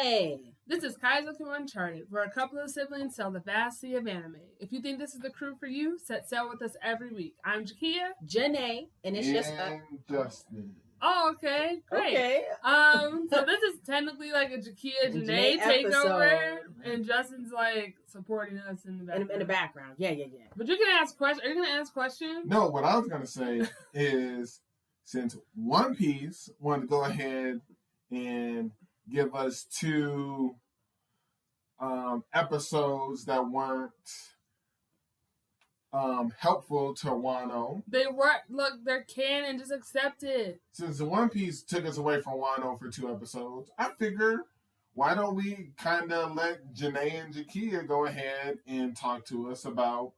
Jenae. This is Kaizoku Uncharted, where a couple of siblings sail the vast sea of anime. If you think this is the crew for you, set sail with us every week. I'm Jakia. Jenae. And it's just Justin. Oh, okay. Great. Okay. So this is technically like a Jakia Jenae takeover, and Justin's like supporting us in the background. In the background. Yeah. But you can ask questions. Are you going to ask questions? No, what I was going to say is since One Piece wanted to go ahead and give us two episodes that weren't helpful to Wano. They weren't. Look, they're canon. Just accept it. Since the One Piece took us away from Wano for 2 episodes, I figured, why don't we kind of let Jenae and Jakia go ahead and talk to us about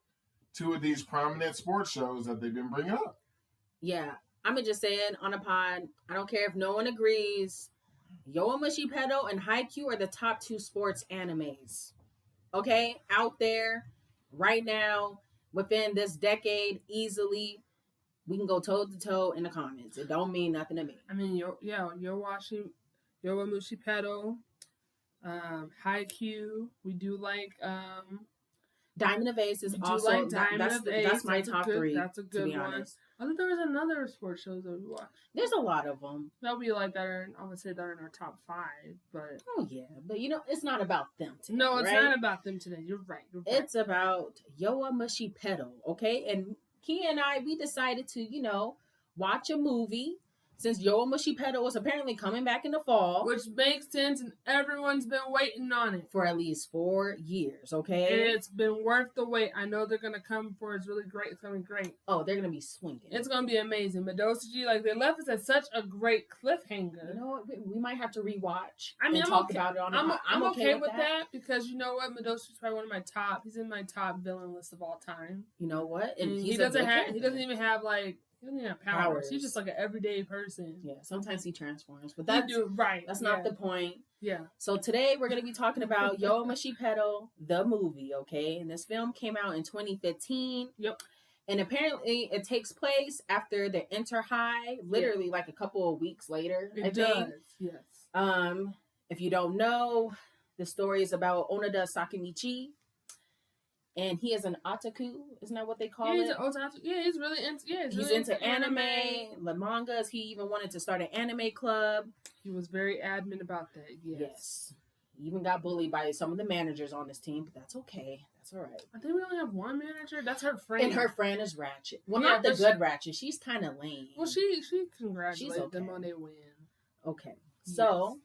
2 of these prominent sports shows that they've been bringing up? Yeah. I'm going to just say it on a pod. I don't care if no one agrees. Yowamushi Pedal and Haikyuu are the top 2 sports animes. Okay? Out there, right now, within this decade, easily, we can go toe to toe in the comments. It don't mean nothing to me. I mean, Yowamushi Pedal, Haikyuu. We do like Diamond of Ace is also like that's my top 3. That's a good one. Honest. I thought there was another sports shows that we watched. There's a lot of them. That'll be like better. I would say they're in our top 5, but but it's not about them today. No, it's right? not about them today. You're right. It's about Yowamushi Pedal, okay? And Kia and I, we decided to, watch a movie since Yowamushi Pedal was apparently coming back in the fall. Which makes sense, and everyone's been waiting on it. For at least 4 years, okay? And it's been worth the wait. I know they're going to come for it's really great. It's going to be great. Oh, they're going to be swinging. It's going to be amazing. But Dosaji, they left us at such a great cliffhanger. You know what? We might have to rewatch and talk about it on the I'm okay with that because you know what? Medosa's probably one of my top. He's in my top villain list of all time. You know what? And he doesn't even have he doesn't have powers. He's just like an everyday person. Yeah, sometimes he transforms, but that's not the point. Yeah. So today we're going to be talking about Yowamushi Pedal, the movie, okay? And this film came out in 2015. Yep. And apparently it takes place after the Enter High, literally like a couple of weeks later, I think. Yes. If you don't know, the story is about Onoda Sakamichi. And he is an otaku, isn't that what they call it? He's an otaku. Yeah, he's really into. Yeah, he's into anime, the mangas. He even wanted to start an anime club. He was very adamant about that. Yes. He even got bullied by some of the managers on his team, but that's okay. That's all right. I think we only have one manager. That's her friend. And her friend is Ratchet. Well, not the good Ratchet. She's kind of lame. Well, she congratulated them on their win. Okay. So,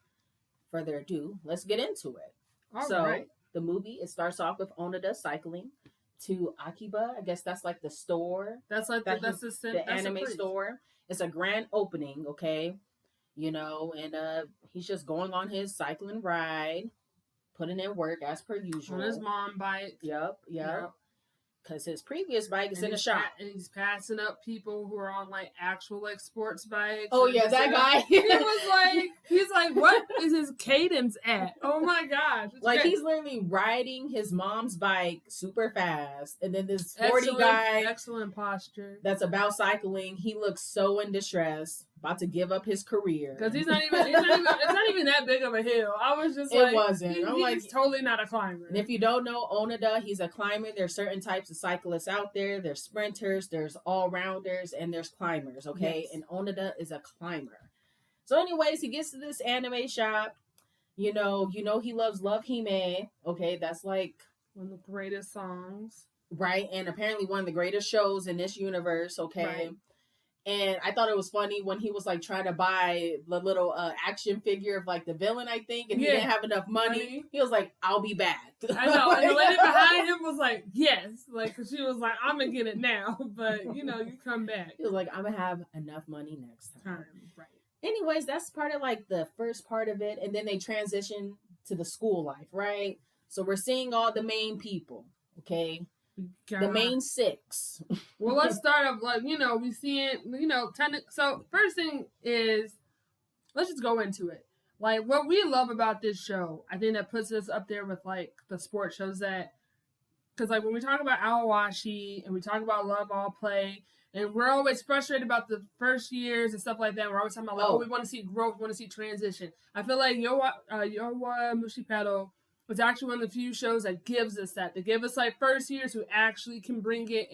further ado, let's get into it. All right. The movie, it starts off with Onoda cycling to Akiba. I guess that's like the store. That's the anime store. It's a grand opening, okay? And he's just going on his cycling ride, putting in work as per usual. On his mom bike. Yep. Because his previous bike is in the shop. And he's passing up people who are on actual sports bikes. Oh yeah, that guy. He's like, what is his cadence at? Oh my gosh. He's literally riding his mom's bike super fast. And then this sporty guy. Excellent posture. That's about cycling. He looks so in distress, about to give up his career. Because it's not even that big of a hill. I was just it wasn't. He's totally not a climber. And if you don't know Onoda, he's a climber. There's certain types of cyclists out there. There's sprinters, there's all-rounders, and there's climbers, okay? Yes. And Onoda is a climber. So anyways, he gets to this anime shop. You know he loves Love Hime. Okay, that's like one of the greatest songs. Right, and apparently one of the greatest shows in this universe, okay? Right. And I thought it was funny when he was trying to buy the little action figure of the villain, I think, and he didn't have enough money. He was like, "I'll be back." I know, and the lady behind him was like, "Yes," cause she was like, "I'm gonna get it now," but you come back. He was like, "I'm gonna have enough money next time." Right. Anyways, that's part of the first part of it, and then they transition to the school life, right? So we're seeing all the main people, okay? The main 6. Well, let's start off we see it, so first thing is, let's just go into it. What we love about this show, I think that puts us up there with the sports shows that, because when we talk about Awashi and we talk about Love All Play And we're always frustrated about the first years and stuff like that. We're always talking about, like, we want to see growth, we want to see transition. I feel like Yowamushi Pedal was actually one of the few shows that gives us that. They give us, like, first years who actually can bring it.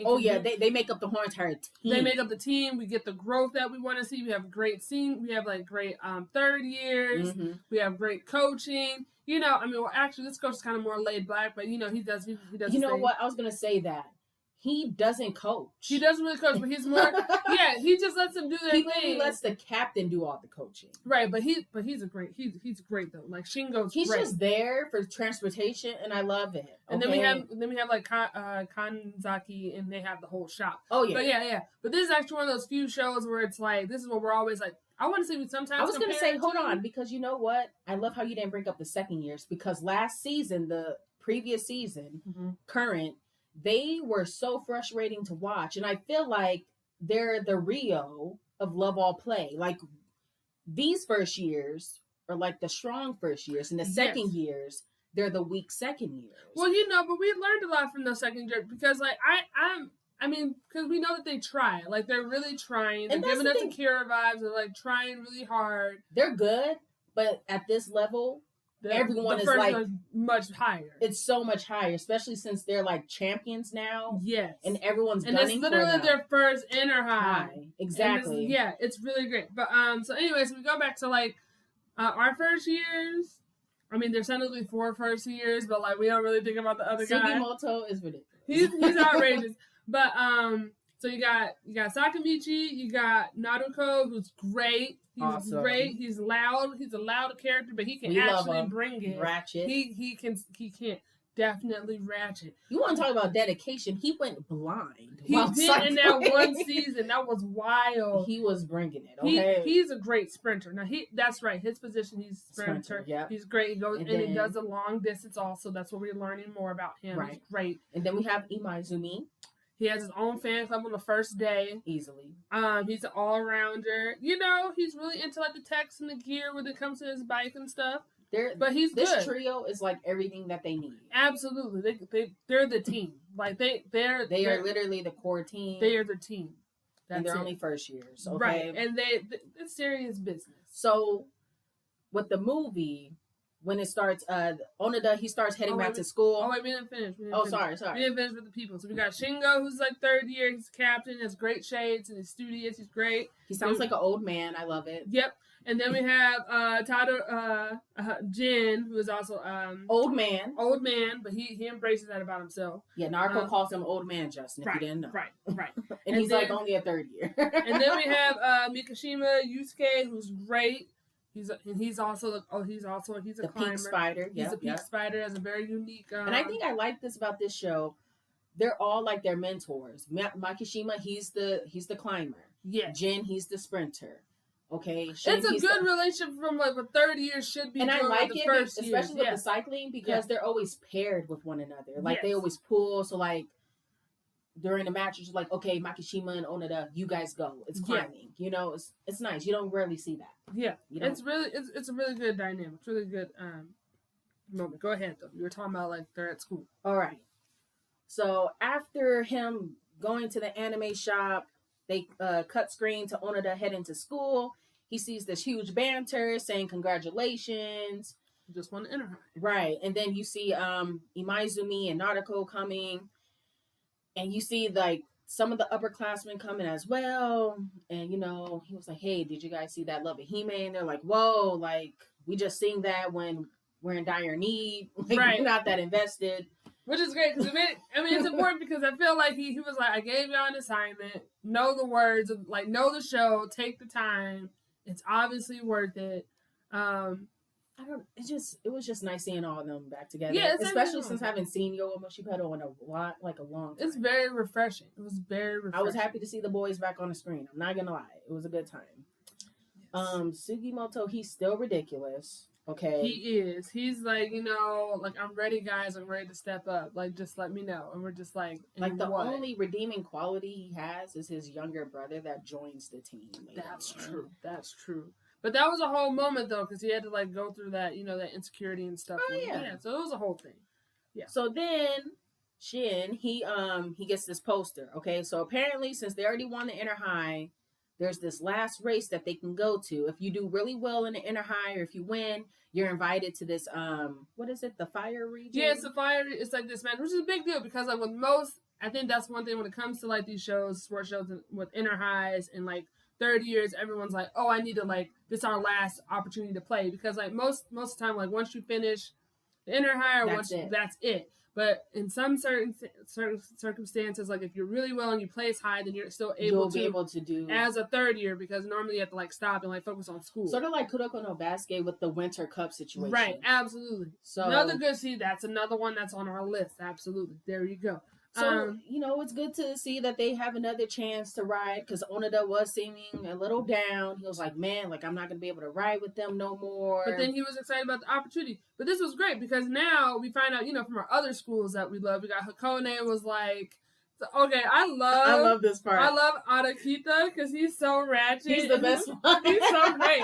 They make up the whole entire team. They make up the team. We get the growth that we want to see. We have great we have, like, great third years. Mm-hmm. We have great coaching. You know, I mean, well, actually, this coach is kind of more laid back, but, you know, he does. You know what? I was going to say that. He doesn't coach. He doesn't really coach, but he's more. Yeah, he just lets them do their thing. He lets the captain do all the coaching. Right, but he's great. He's great though. Like Shingo's he's great. Just there for transportation, and I love it. Okay? And then we have like Kanzaki, and they have the whole shop. Oh yeah, but yeah. But this is actually one of those few shows where it's like this is what we're always like. I want to say we sometimes. I was going to say, hold on, because you know what? I love how you didn't bring up the second years, because last season, the previous season, current. They were so frustrating to watch, and I feel like they're the Rio of Love All Play. Like, these first years are like the strong first years, and the second years, they're the weak second years. Well, you know, but we learned a lot from those second years, because, like, I mean, because we know that they try. Like, they're really trying. They're giving us the Kira vibes. They're, like, trying really hard. They're good, but at this level... Everyone is like much higher. It's so much higher, especially since they're like champions now. Yes, and everyone's and it's literally their first inner high. Exactly. It's really great. But so anyways, we go back to like our first years. I mean, there's technically 4 first years, but like we don't really think about the other guy. Sugimoto is ridiculous. He's outrageous. But so you got Sakamichi, you got Naruko, who's great. He's awesome. Great. He's loud. He's a loud character, but he can actually bring it. Ratchet. He can definitely ratchet. You want to talk about dedication? He went blind. He did in that one season. That was wild. He was bringing it. Okay. He's a great sprinter. Now that's right. His position, he's sprinter. Yeah. He's great. He goes and he does the long distance also. That's what we're learning more about him. Right. He's great. And then we have Imaizumi. He has his own fan club on the first day. Easily. He's an all-rounder. You know, he's really into like the techs and the gear when it comes to his bike and stuff. But he's this good. Trio is like everything that they need. Absolutely. They're the team. Like they are literally the core team. They are the team. And they're only first years. Okay? Right. And it's serious business. So with the movie, when it starts, Onoda, he starts heading back to school. Oh, wait, we didn't finish. Sorry. We didn't finish with the people. So we got Shingo, who's like third year. He's captain, has great shades, and he's studious. He's great. He sounds like an old man. I love it. Yep. And then we have Jin, who is also old man. Old man, but he embraces that about himself. Yeah, Naruto calls him old man, Justin, if you didn't know. Right. and he's then, like only a third year. And then we have Mikashima Yusuke, who's great. He's a climber. Peak spider. He's a peak spider. Has a very unique. And I think I like this about this show. They're all like their mentors. Makishima, he's the climber. Yeah. Jin, he's the sprinter. Okay. Shin, it's a good relationship from like a third year should be. And I like it, especially with the cycling, because they're always paired with one another. Like they always pull. So like during the matches, you're like, okay, Makishima and Onoda, you guys go. It's climbing. You know, it's nice. You don't rarely see that. Yeah, it's a really good dynamic. It's really good moment. Go ahead though. You were talking about like they're at school. All right. So after him going to the anime shop, they cut screen to Onoda heading to school. He sees this huge banter saying congratulations. Just want to enter her. Right. And then you see Imaizumi and Naruto coming. And you see like some of the upperclassmen coming as well. And, you know, he was like, hey, did you guys see that Love of Hime? And they're like, whoa, like, we just sing that when we're in dire need. Like, we're not that invested. Which is great, because it's important because I feel like he was like, I gave y'all an assignment. Know the words, like, know the show, take the time. It's obviously worth it. It was just nice seeing all of them back together. Yeah, especially since I haven't seen Yowamushi Pedal in a long time. It's very refreshing. It was very refreshing. I was happy to see the boys back on the screen. I'm not gonna lie. It was a good time. Yes. Sugimoto, he's still ridiculous. Okay. He is. He's like, you know, like, I'm ready, guys. I'm ready to step up. Like, just let me know. And we're just like the only redeeming quality he has is his younger brother that joins the team. That's true. But that was a whole moment, though, because he had to, like, go through that, you know, that insecurity and stuff. Oh, yeah. So it was a whole thing. Yeah. So then Shin, he gets this poster. Okay, so apparently, since they already won the inner high, there's this last race that they can go to. If you do really well in the inner high, or if you win, you're invited to this what is it? The fire region. Yeah, it's the fire. It's like this match, which is a big deal because like with most, I think that's one thing when it comes to like these shows, sports shows with inner highs and like third years, everyone's like, oh, I need to like this is our last opportunity to play because like most of the time like once you finish the inner high or that's it. But in some certain circumstances, like if you're really well and you place high, then you're still able to do as a third year because normally you have to like stop and like focus on school. Sort of like Kuroko no Basket with the Winter Cup situation. Right, absolutely. So another good see, that's another one that's on our list. Absolutely. There you go. So, it's good to see that they have another chance to ride because Onoda was seeming a little down. He was like, man, like, I'm not going to be able to ride with them no more. But then he was excited about the opportunity. But this was great because now we find out, from our other schools that we love. We got Hakone was like, okay, I love this part. I love Arakita because he's so ratchet. He's the best one. He's so great.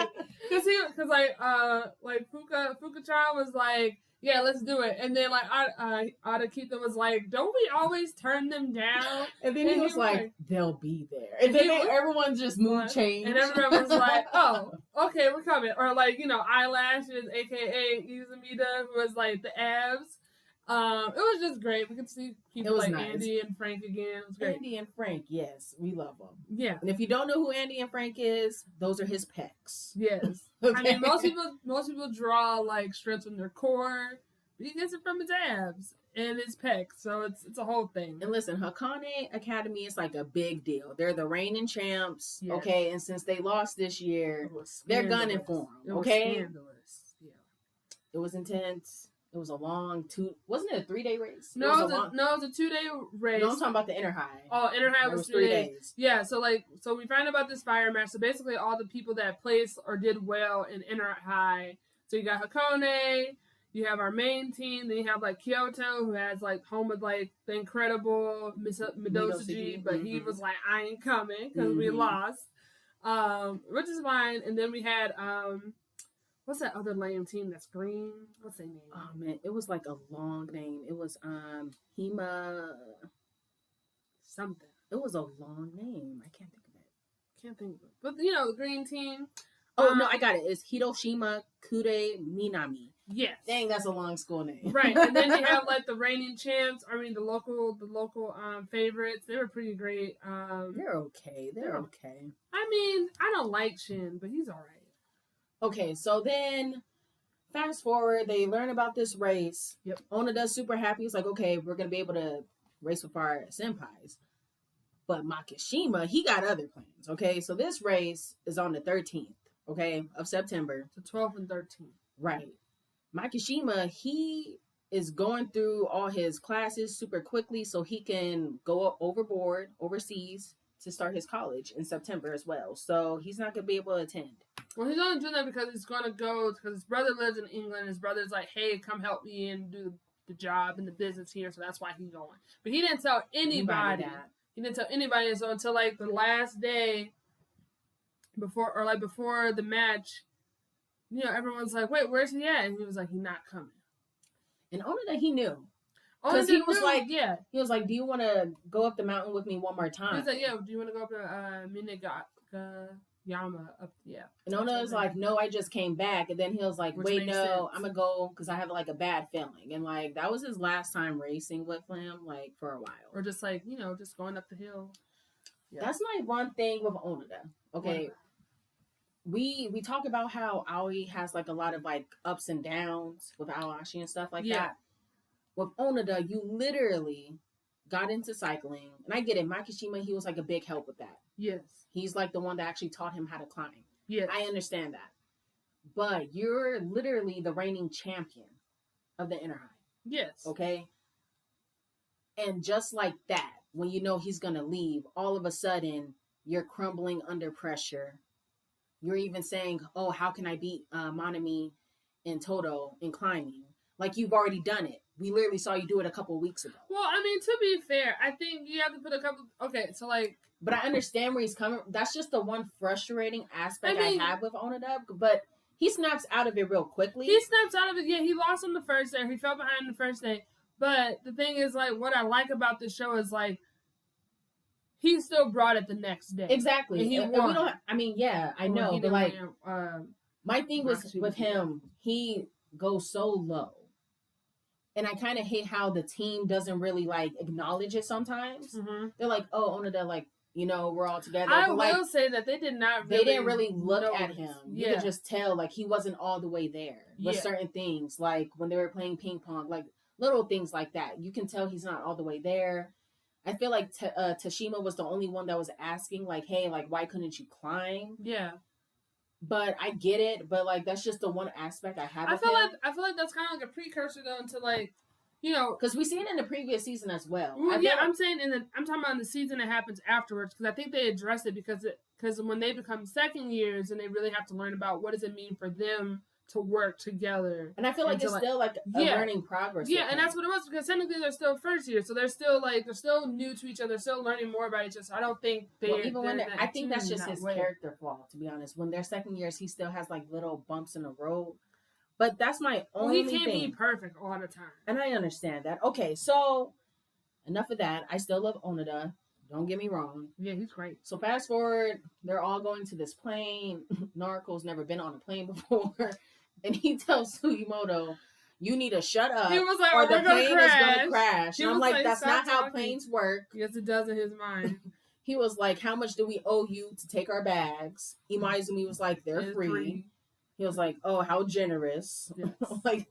Because Fuka-chan was like, yeah, let's do it. And then, like, Arakita was like, don't we always turn them down? And then he was like, they'll be there. And then everyone just mood changed. And everyone was like, oh, okay, we're coming. Or, like, Eyelashes, a.k.a. Izumida, who was, like, the abs. It was just great. We could see people like nice. Andy and Frank again. It was great. Andy and Frank, yes, we love them. Yeah. And if you don't know who Andy and Frank is, those are his pecs. Yes. Okay. I mean, most people draw like strips from their core, but he gets it from his abs and his pecs, so it's a whole thing. And listen, Hakone Academy is like a big deal. They're the reigning champs, yes. Okay, and since they lost this year, they're gunning for them. Okay. Scandalous. Yeah. It was intense. It was a long wasn't it a 3-day race? No, it was a 2-day race. No, I'm talking about the inner high. Oh, inner high was 3 days. Yeah, so we found out about this fire match. So basically all the people that placed or did well in inner high. So you got Hakone, you have our main team, then you have like Kyoto, who has like home with like the incredible Midosuji, but he was like, I ain't coming because we lost. Which is fine. And then we had what's that other lame team that's green? What's their name? Oh man, it was like a long name. It was Hima something. It was a long name. I can't think of it. But the green team. Oh no, I got it. It's Hiroshima Kure Minami. Yes. Dang, that's a long school name. Right. And then you have like the reigning champs. I mean the local favorites. They were pretty great. They're okay. They're okay. I mean, I don't like Shin, but he's alright. Okay, so then fast forward, they learn about this race. Yep. Onoda's super happy. He's like, okay, we're going to be able to race with our senpais. But Makishima, he got other plans, okay? So this race is on the 13th, okay, of September. The 12th and 13th. Right. Makishima, he is going through all his classes super quickly so he can go overseas to start his college in September as well. So he's not going to be able to attend. Well, he's only doing that because he's going to go, because his brother lives in England. His brother's like, hey, come help me and do the job and the business here. So that's why he's going. But he didn't tell anybody. He didn't tell anybody. So until like the last day before the match, everyone's like, wait, where's he at? And he was like, he's not coming. And Onoda, he knew. Because he was like, he was like, do you want to go up the mountain with me one more time? He's like, yeah, do you want to go up to Minagaka? Yama up, yeah. And Ona was like, no, I just came back. And then he was like, wait, no, sense. I'm gonna go because I have like a bad feeling. And like that was his last time racing with him, like for a while. Or just like, just going up the hill. Yeah. That's my one thing with Onoda. Okay. We talk about how Aoi has like a lot of like ups and downs with Aoashi and stuff like that. With Onoda, you literally got into cycling. And I get it, Makishima, he was like a big help with that. Yes. He's like the one that actually taught him how to climb. Yes. I understand that. But you're literally the reigning champion of the inner high. Yes. Okay? And just like that, when you know he's going to leave, all of a sudden, you're crumbling under pressure. You're even saying, oh, how can I beat Monami and Toto in climbing? Like, you've already done it. We literally saw you do it a couple of weeks ago. Well, I mean, to be fair, I think you have to put a couple... Okay, so like... But I understand where he's coming. That's just the one frustrating aspect I have with Onoda. But he snaps out of it real quickly. He snaps out of it. Yeah, he lost on the first day. He fell behind the first day. But the thing is, like, what I like about this show is, like, he still brought it the next day. Exactly. And he and won. we don't. I mean, yeah, I know, He but didn't like, win, my thing was Roxy with was- him. He goes so low, and I kind of hate how the team doesn't really like acknowledge it. Sometimes they're like, "Oh, Onada, like, you know, we're all together." I but, will like, say that they did not. they didn't really look notice. at him. You Yeah. could just tell, like, he wasn't all the way there with Yeah. certain things, like when they were playing ping pong, like little things like that. You can tell he's not all the way there. I feel like Tashima was the only one that was asking, like, "Hey, like, why couldn't you climb?" Yeah. But I get it. But like, that's just the one aspect I have. I feel like that's kind of like a precursor though into like, you know, because we seen it in the previous season as well. I'm saying I'm talking about in the season that happens afterwards because I think they address it because when they become second years and they really have to learn about what does it mean for them to work together. And I feel like it's still like a learning progress. Yeah, and that's what it was because technically they're still first year, so they're still new to each other, they're still learning more about each other. So I don't think I think that's just his character flaw, to be honest. When they're second years, he still has like little bumps in the road. But that's my only thing. He can't be perfect all the time. And I understand that. Okay, so enough of that. I still love Onada. Don't get me wrong. Yeah, he's great. So fast forward, they're all going to this plane. Naruko's never been on a plane before. And he tells Sugimoto, "You need to shut up, he was like, or the plane is going to crash." And I'm like, that's not how talking. planes work. Yes, it does in his mind. He was like, "How much do we owe you to take our bags?" Imaizumi was like, "They're free. He was like, "Oh, how generous." Yes. Like,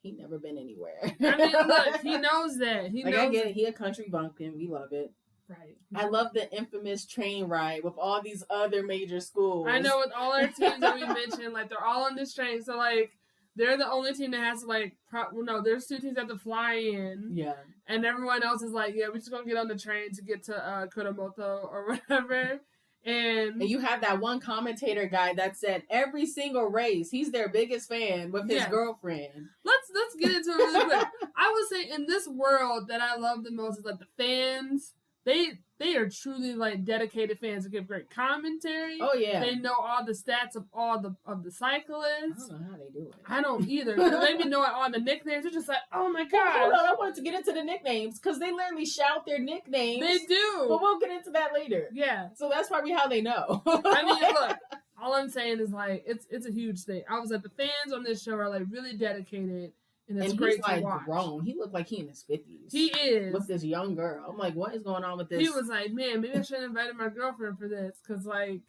he never been anywhere. I mean, look, he knows that. He knows I get it. He a country bumpkin. We love it. Right. I love the infamous train ride with all these other major schools. I know, with all our teams that we mentioned, like, they're all on this train. So, like, they're the only team that has to, like, there's two teams that have to fly in. Yeah. And everyone else is like, yeah, we're just going to get on the train to get to Kuromoto or whatever. And you have that one commentator guy that said every single race, he's their biggest fan with his girlfriend. Let's get into it really quick. I would say in this world that I love the most is like the fans. They are truly like dedicated fans who give great commentary. Oh yeah, they know all the stats of all the cyclists. I don't know how they do it. I don't either. They be knowing all the nicknames. They're just like, oh my god. Hold on, I wanted to get into the nicknames because they literally shout their nicknames. They do, but we'll get into that later. Yeah. So that's probably how they know. I mean, look. All I'm saying is like it's a huge thing. I was like the fans on this show are like really dedicated. And it's great he's to like watch. Grown. He looked like he in his 50s. He is. With this young girl. I'm like, what is going on with this? He was like, man, maybe I should have invited my girlfriend for this. Because, like,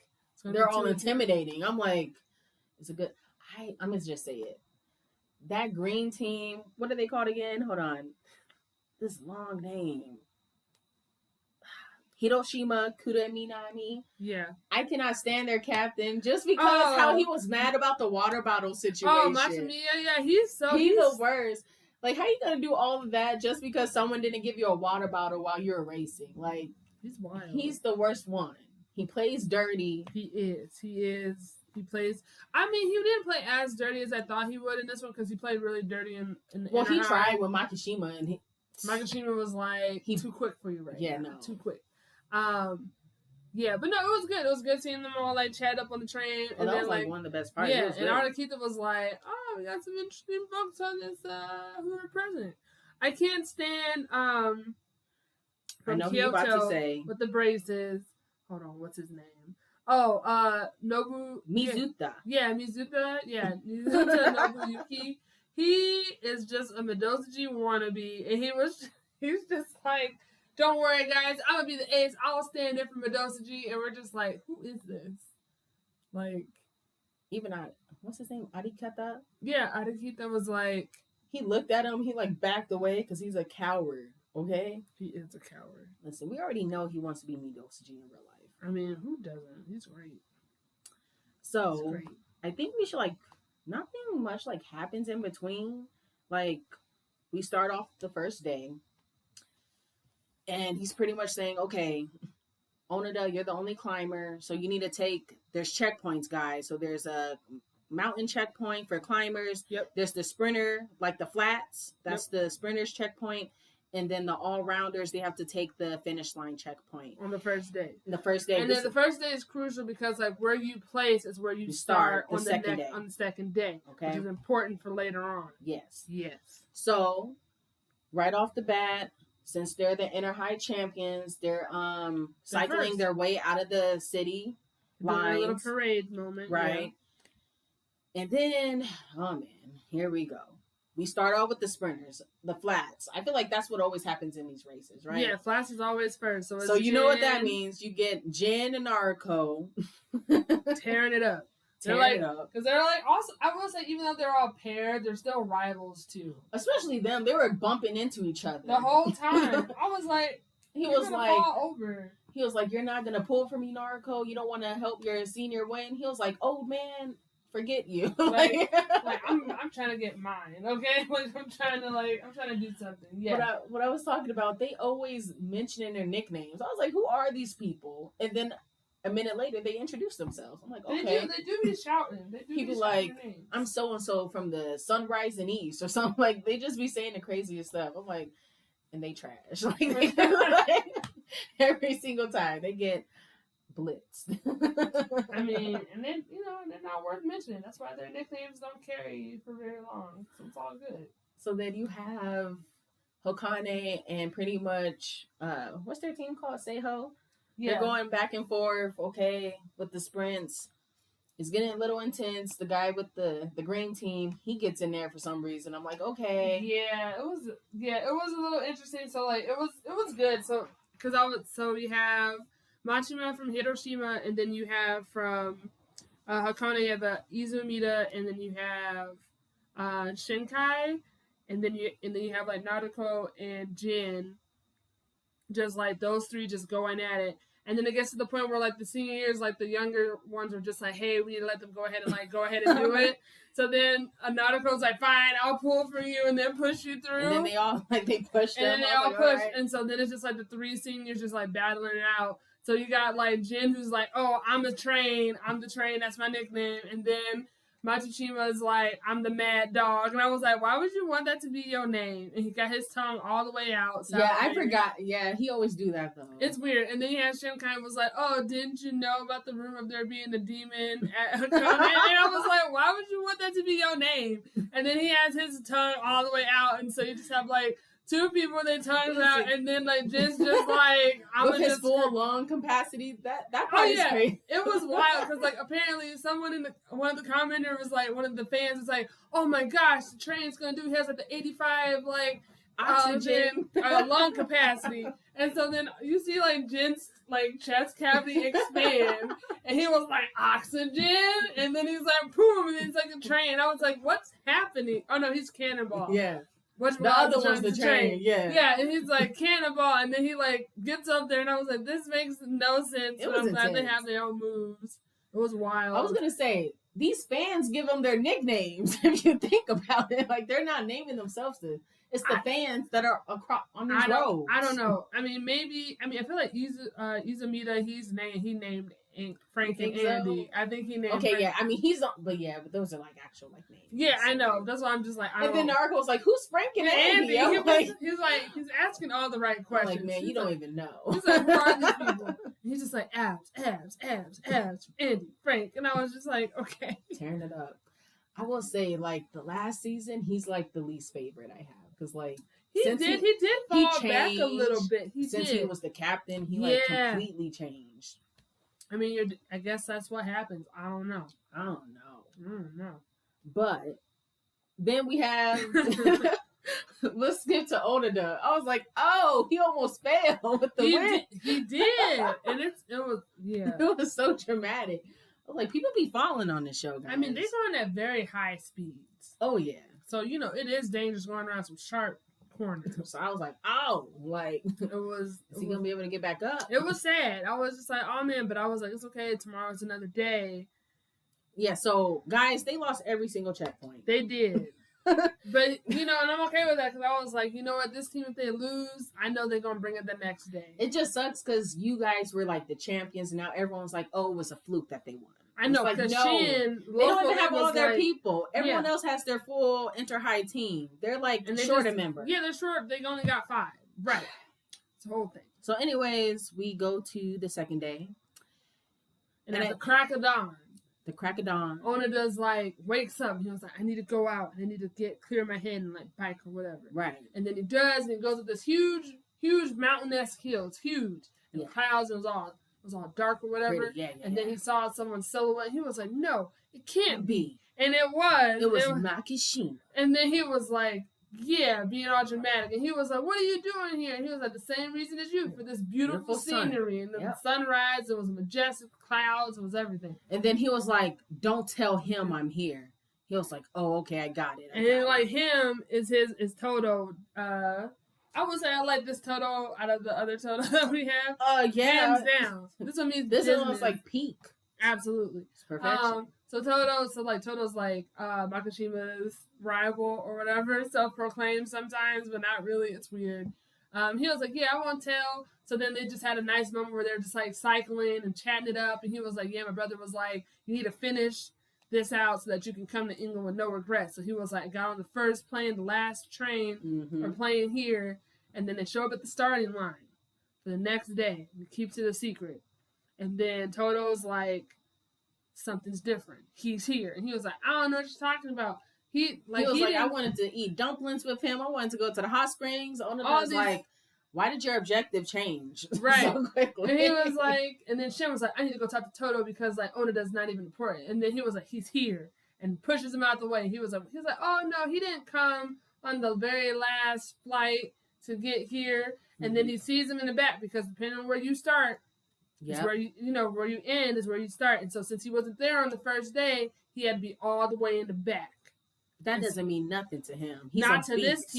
they're all intimidating. I'm like, it's a good... I'm going to just say it. That green team, what are they called again? Hold on. This long name. Hiroshima Kureminami. Yeah. I cannot stand their captain just because how he was mad about the water bottle situation. Oh, Matsumiya, yeah, he's the worst. Like, how you gonna do all of that just because someone didn't give you a water bottle while you're racing? Like, he's wild. He's the worst one. He plays dirty. He is. He plays. I mean, he didn't play as dirty as I thought he would in this one because he played really dirty in well, he tried with Makishima and Makishima was like, too quick for you now. No. Too quick. Yeah, but no, it was good. It was good seeing them all like chat up on the train. And that was like one of the best parts. Yeah, and Arakita was like, "Oh, we got some interesting folks on this who are present." I can't stand from Kyoto with the braces. Hold on, what's his name? Oh, Nobu Mizuta. Yeah, Mizuta. Yeah, Mizuta Nobuyuki. He is just a Midosuji wannabe, and he's just like, don't worry, guys. I'm gonna be the ace. I'll stand in for Midosuji, and we're just like, who is this? Like, even what's his name? Arikata. Yeah, Arikata was like, he looked at him. He like backed away because he's a coward. Okay, he is a coward. Listen, we already know he wants to be Midosuji in real life. I mean, who doesn't? He's great. So I think we should like nothing much like happens in between. Like we start off the first day. And he's pretty much saying, okay, Onada, you're the only climber, so you need to there's checkpoints, guys. So there's a mountain checkpoint for climbers. Yep. There's the sprinter, like the flats. That's the sprinter's checkpoint. And then the all-rounders, they have to take the finish line checkpoint. On the first day. The first day. And then the first day is crucial because, like, where you place is where you start on the second day. Okay. Which is important for later on. Yes. Yes. So right off the bat, since they're the inner high champions, they're cycling first. their way out of the city Doing a little lines, parade moment. right? Yeah. And then, oh man, here we go. We start off with the sprinters, the flats. I feel like that's what always happens in these races, right? Yeah, flats is always first. So, So you know what that means. You get Jin and Naruko tearing it up. They're tearing like, it up. because they're like, also, I will say, even though they're all paired, they're still rivals too. Especially them. They were bumping into each other. The whole time. I was like, he was like, fall over. He was like, you're not going to pull for me, Naruko. You don't want to help your senior win. He was like, oh man, forget you. like I'm trying to get mine, okay? Like I'm trying to do something. Yeah. What I was talking about, they always mentioning their nicknames. I was like, who are these people? And then a minute later, they introduce themselves. I'm like, okay. They do be shouting. People like, I'm so and so from the Sunrise and East or something. Like they just be saying the craziest stuff. I'm like, and they trash. Like every single time they get blitzed. I mean, and then they're not worth mentioning. That's why their nicknames don't carry for very long. So it's all good. So then you have Hokane and pretty much what's their team called? Seiho. Yeah. They're going back and forth, okay, with the sprints. It's getting a little intense. The guy with the green team, he gets in there for some reason. I'm like, okay. Yeah, it was a little interesting. So like it was good. So we have Machima from Hiroshima, and then you have from Hakone, you have Izumida, and then you have Shinkai, and then you have like Naruto and Jin. Just like those three just going at it. And then it gets to the point where like the senior years, like the younger ones are just like, hey, we need to let them go ahead and do it. So then Naruto's like, fine, I'll pull for you and then push you through. And then they all they push them. And then they all push. Right. And so then it's just like the three seniors just like battling it out. So you got like Jin who's like, oh, I'm the train, that's my nickname. And then Machichima's like, I'm the mad dog. And I was like, why would you want that to be your name? And he got his tongue all the way out. Yeah, I forgot. Yeah, he always do that, though. It's weird. And then he had Shinkai was like, oh, didn't you know about the rumor of there being a demon at Hakone? And I was like, why would you want that to be your name? And then he has his tongue all the way out. And so you just have, like, two people with their tongues out, and then like just like I'm with his full lung capacity. That part is crazy. It was wild because like apparently someone one of the commenters was like, one of the fans was like, oh my gosh, the train's gonna do. He has like the 85 like oxygen lung capacity, and so then you see like Jin's like chest cavity expand, and he was like oxygen, and then he's like boom, and it's like a train. I was like, what's happening? Oh no, he's Cannonball. Yeah. The other one's the train, yeah. Yeah, and he's like, Cannonball, and then he like gets up there, and I was like, this makes no sense, but I'm glad they have their own moves. It was wild. I was going to say, these fans give them their nicknames, if you think about it. Like, they're not naming themselves it's the fans that are on these roads. I don't know. I mean, I feel like Izumida, he named Frank and Andy. So? I think he named Frank. Yeah. I mean, but those are like actual like names. Yeah, I know. That's why I'm just like, and then Naruto was like, who's Frank and Andy? He's asking all the right questions. I'm like, man, you don't even know. He's like, who are these people? He's just like, abs, Andy, Frank. And I was just like, okay. Tearing it up. I will say, like, the last season, he's like the least favorite I have. Because, like, he did fall back a little bit. Since he was the captain, he completely changed. I mean, I guess that's what happens. I don't know. But then we have let's skip to Onada. I was like, oh, he almost failed with the win. He did, and it was so dramatic. I was like, people be falling on this show, guys. I mean, they're going at very high speeds. Oh yeah. So it is dangerous going around some sharp corners. So I was like, oh, like is he gonna be able to get back up? It was sad. I was just like, oh man, but I was like, it's okay. Tomorrow's another day. Yeah. So guys, they lost every single checkpoint. They did. But and I'm okay with that because I was like, you know what, this team, if they lose, I know they're gonna bring it the next day. It just sucks because you guys were like the champions, and now everyone's like, oh, it was a fluke that they won. I know, because they don't even have all their people. Everyone else has their full inter-high team. They're like short a member. Yeah, they're short. They only got 5. Right. It's the whole thing. So anyways, we go to the second day. And at the crack of dawn, The crack of dawn. Onita's like wakes up. And he was like, I need to go out. And I need to clear my head and like bike or whatever. Right. And then he does, and he goes up this huge mountain-esque hill. It's huge. And Yeah. clouds, and it was all dark or whatever. Pretty. Yeah. And then he saw someone's silhouette. He was like, no, it can't be. B. And it was. It was Makishima. And then he was like, yeah, being all dramatic. And he was like, what are you doing here? And he was like, the same reason as you, for this beautiful scenery. And the sunrise, it was majestic, clouds, it was everything. And then he was like, don't tell him I'm here. He was like, oh, okay, I got it. And then, like, him is Toto. I would say I like this Toto out of the other Toto that we have. Yeah. Hands down. This one means this business. one was like peak. Absolutely. It's perfection. Toto's like Makishima's rival or whatever, self-proclaimed sometimes, but not really. It's weird. He was like, yeah, I won't tell. So then they just had a nice moment where they're just like cycling and chatting it up. And he was like, yeah, my brother was like, you need to finish this out so that you can come to England with no regrets. So he was like, got on the first plane, the last train, or plane here. And then they show up at the starting line for the next day. And he keeps it a secret. And then Toto's like, something's different. He's here. And he was like, I don't know what you're talking about. He was like, I wanted to eat dumplings with him. I wanted to go to the hot springs. Onita was like, why did your objective change so quickly? And he was like, and then Shin was like, I need to go talk to Toto because like Onita's not even important. And then he was like, he's here, and pushes him out the way. He was like, oh no, he didn't come on the very last flight to get here. And then he sees him in the back because depending on where you start, is where where you end is where you start. And so since he wasn't there on the first day, he had to be all the way in the back. That doesn't mean nothing to him. He's not to beast.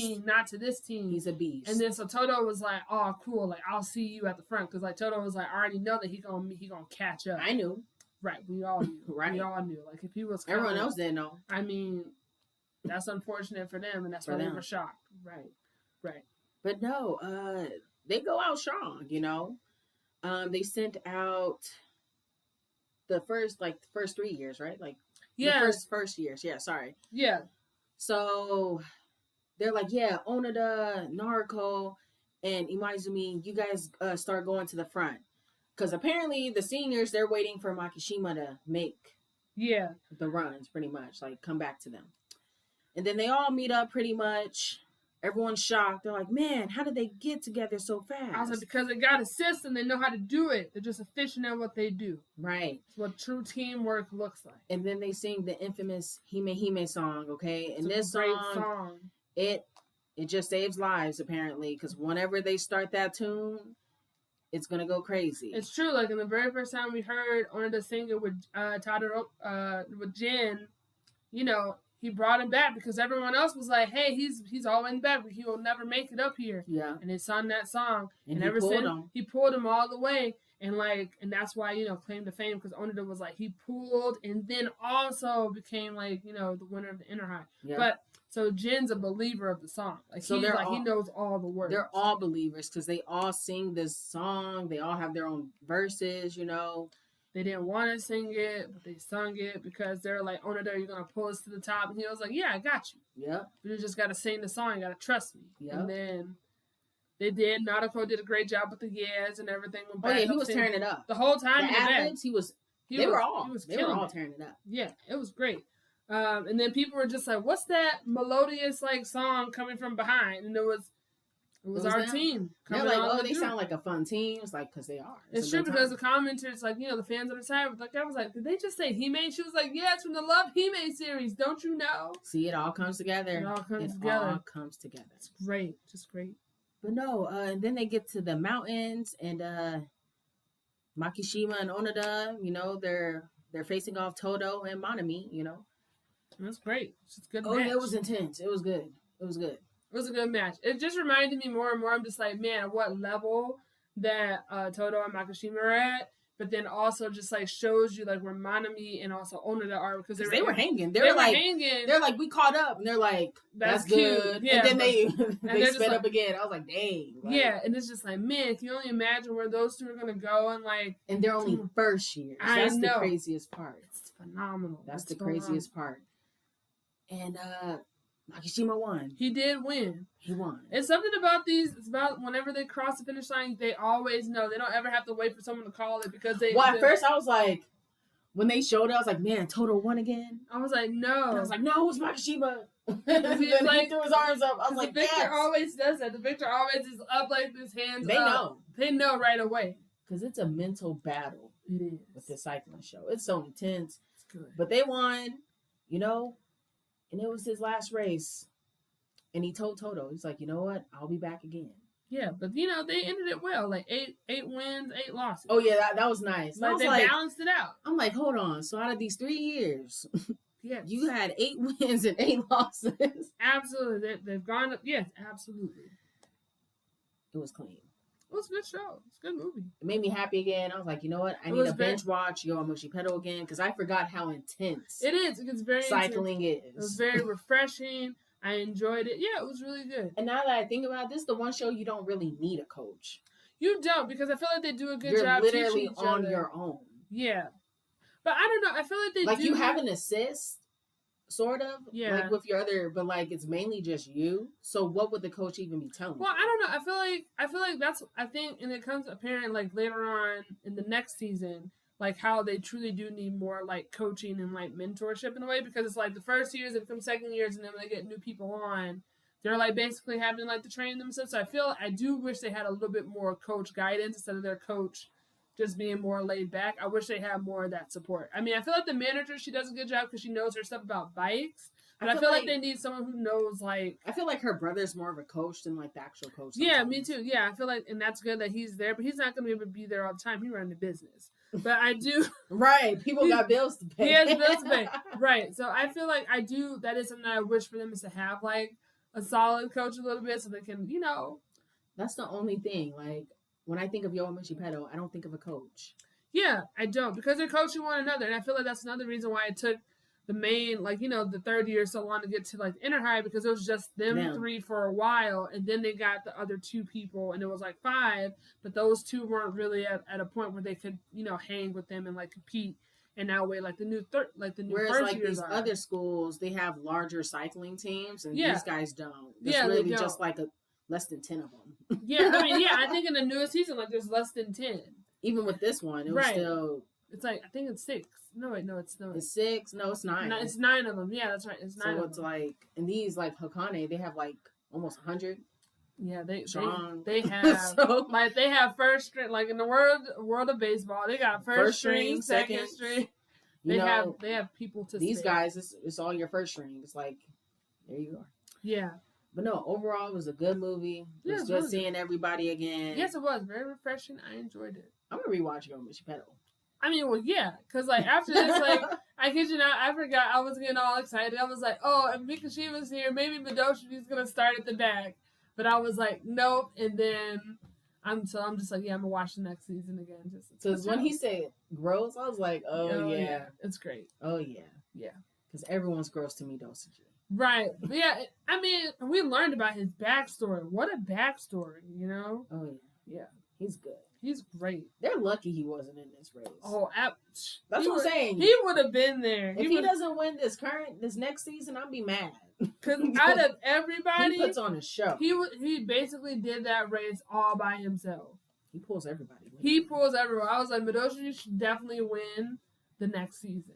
this team. He's a beast. And then so Toto was like, "Oh, cool! Like I'll see you at the front." Because like Toto was like, "I already know that he gonna catch up." I knew. Right, we all knew. Right, we all knew. Like if he was, everyone else didn't know. I mean, that's unfortunate for them, and that's why they were shocked. Right. But no, they go out strong. They sent out the first 3 years, right? Like the first years. Yeah, sorry. Yeah. So they're like, yeah, Onita, Naruko, and Imaizumi, you guys start going to the front. Because apparently the seniors, they're waiting for Makishima to make the runs, pretty much. Like, come back to them. And then they all meet up pretty much. Everyone's shocked. They're like, man, how did they get together so fast? I was like, because they got a system. They know how to do it. They're just efficient at what they do. Right. It's what true teamwork looks like. And then they sing the infamous Hime Hime song, okay? And this song, it just saves lives, apparently, because whenever they start that tune, it's going to go crazy. It's true. Like, in the very first time we heard Onita sing it with with Jin, he brought him back because everyone else was like, hey, he's all in back. He will never make it up here. Yeah. And they sung that song. And ever since, he pulled him all the way. And that's why, claim to fame, because Onita was like, he pulled and then also became the winner of the Inner High. Yeah. But so Jin's a believer of the song. He knows all the words. They're all believers because they all sing this song. They all have their own verses, They didn't want to sing it, but they sung it because they're like, Onita, you're going to pull us to the top. And he was like, yeah, I got you. Yeah. You just got to sing the song. You got to trust me. Yeah. And then they did. Naruto did a great job with the yes and everything. He was tearing it up. The whole time. The ad-libs, they were all tearing it up. Yeah, it was great. And then people were just like, what's that melodious song coming from behind? And it was our them. team. They're like, they sound like a fun team. It's like, because they are. It's true because the commenters, the fans on the side, I was like, did they just say Hime? She was like, yeah, it's from the Love Hime series. Don't you know? See, it all comes together. It all comes together. It's great. Just great. But no, and then they get to the mountains, and Makishima and Onita, they're facing off Toto and Manami, That's great. It's a good match. Oh, yeah, it was intense. It was good. It was a good match. It just reminded me more and more. I'm just like, man, what level that Toto and Makishima are at. But then also just shows you where Manami and also Onita are because they were hanging. They were hanging. They're like, we caught up, and they're like, that's good. Yeah, and then they sped up again. I was like, dang. Yeah, and it's just like, man, can you only imagine where those two are gonna go and they're only first years. That's the craziest part. It's phenomenal. That's the craziest part. And Makishima won. He did win. He won. It's something about these. It's about whenever they cross the finish line, they always know. They don't ever have to wait for someone to call it because they. Well, at first I was like, When they showed it, I was like, man, Toto won again. I was like, no. And I was like, no, it's Makashima. He's He like, threw his arms up. I was like, the Victor yes. always does that. The Victor always is up like his hands They up. know. They know right away. Because it's a mental battle. It is. With this cycling show. It's so intense. It's good. But they won, and it was his last race. And he told Toto, he's like, you know what? I'll be back again. Yeah, but they ended it well. Like eight wins, 8 losses. Oh yeah, that was nice. Like they balanced it out. I'm like, hold on. So out of these 3 years, yes. you had 8 wins and 8 losses. Absolutely, they've gone up. Yes, absolutely. It was clean. It was a good show. It's a good movie. It made me happy again. I was like, you know what? I need to binge watch Yowamushi Pedal again because I forgot how intense it is. It's very cycling intense. is. It was very refreshing. I enjoyed it. Yeah, it was really good. And now that I think about this, the one show you don't really need a coach. You don't, because I feel like they do a good You're job literally teaching each on other. your own. Yeah. But I don't know. I feel like they like do. you have an assist, sort of. Yeah. Like with your other, but like it's mainly just you. So what would the coach even be telling Well, you? I don't know. I feel like that's, I think, and it comes apparent like later on in the next season, like how they truly do need more like coaching and like mentorship in a way, because it's like the first years, they become second years, and then when they get new people on, they're like basically having like to train themselves. So I do wish they had a little bit more coach guidance instead of their coach just being more laid back. I wish they had more of that support. I mean, I feel like the manager, she does a good job because she knows her stuff about bikes. But I feel like they need someone who knows, like... I feel like her brother's more of a coach than, like, the actual coach. Yeah, me too. Yeah, I feel like... And that's good that he's there, but he's not going to be able to be there all the time. He runs the business. But I do... Right. People got bills to pay. He has bills to pay. Right. So I feel like I do... That is something I wish for them, is to have, like, a solid coach a little bit so they can, That's the only thing. Like, when I think of Yowamushi Pedal, I don't think of a coach. Yeah, I don't. Because they're coaching one another. And I feel like that's another reason why it took the main, like, the third year so long to get to, like, inner high, because it was just them 3 for a while, and then they got the other 2 people, and it was, like, 5, but those 2 weren't really at a point where they could, hang with them and, like, compete in that way, like the new Whereas, first like, years these are. other schools, they have larger cycling teams, and Yeah. these guys don't. There's Yeah, really they don't. just, like, less than 10 of them. Yeah, I think in the newest season, like, there's less than 10. Even with this one, it was Right. still... It's like, I think it's 6. No, wait, no, it's not. It's 6? No, it's 9. No, it's 9 of them. Yeah, that's right. It's 9 of them. So it's like, and these, like, Hakane, they have, like, almost 100. Yeah, they have So- like they have first string, like in the world of baseball, they got first string, second string. They have people to these spare. guys, it's all your first string. It's like, there you are. Yeah. But no, overall, it was a good movie. It was Yeah, good seeing everybody again. Yes, it was very refreshing. I enjoyed it. I'm gonna rewatch Yowamushi Pedal. I mean, well, yeah, because like after this, like I kid you not, I forgot I was getting all excited. I was like, oh, if Mikashima's here, maybe Midoshi's gonna start at the back. But I was like, nope. And then I'm just like, yeah, I'm gonna watch the next season again. Because when he said gross, I was like, oh yeah, it's great. Oh yeah, yeah. Because everyone's gross to me, Dosuji. Right. But yeah, I mean, we learned about his backstory. What a backstory, Oh yeah, yeah. He's good. He's great. They're lucky he wasn't in this race. Oh, that's what I'm saying. He would have been there. If he doesn't win this next season, I'll be mad. Because out of everybody, he puts on a show. He basically did that race all by himself. He pulls everybody. He pulls everyone. I was like, Midoshi should definitely win the next season.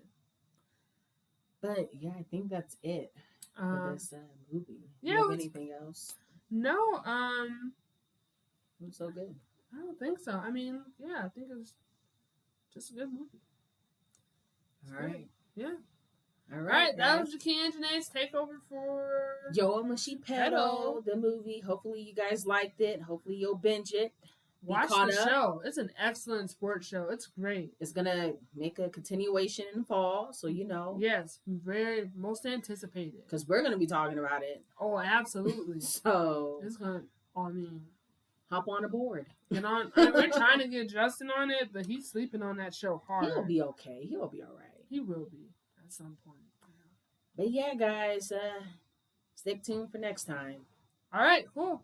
But yeah, I think that's it for this movie. Yeah. You have anything else? No. It was so good. I don't think so. I mean, yeah, I think it was just a good movie. All right. Yeah. All right. That was Jakia and Jenae's takeover for Yowamushi Pedal, the movie. Hopefully you guys liked it. Hopefully you'll binge it. Watch the show. It's an excellent sports show. It's great. It's gonna make a continuation in the fall, so you know. Yes, very most anticipated. Because we're gonna be talking about it. Oh, absolutely. So it's gonna. I mean, hop on aboard. Get on. I mean, we're trying to get Justin on it, but he's sleeping on that show hard. He'll be okay. He'll be all right. He will be at some point. But yeah, guys, stick tuned for next time. All right, cool.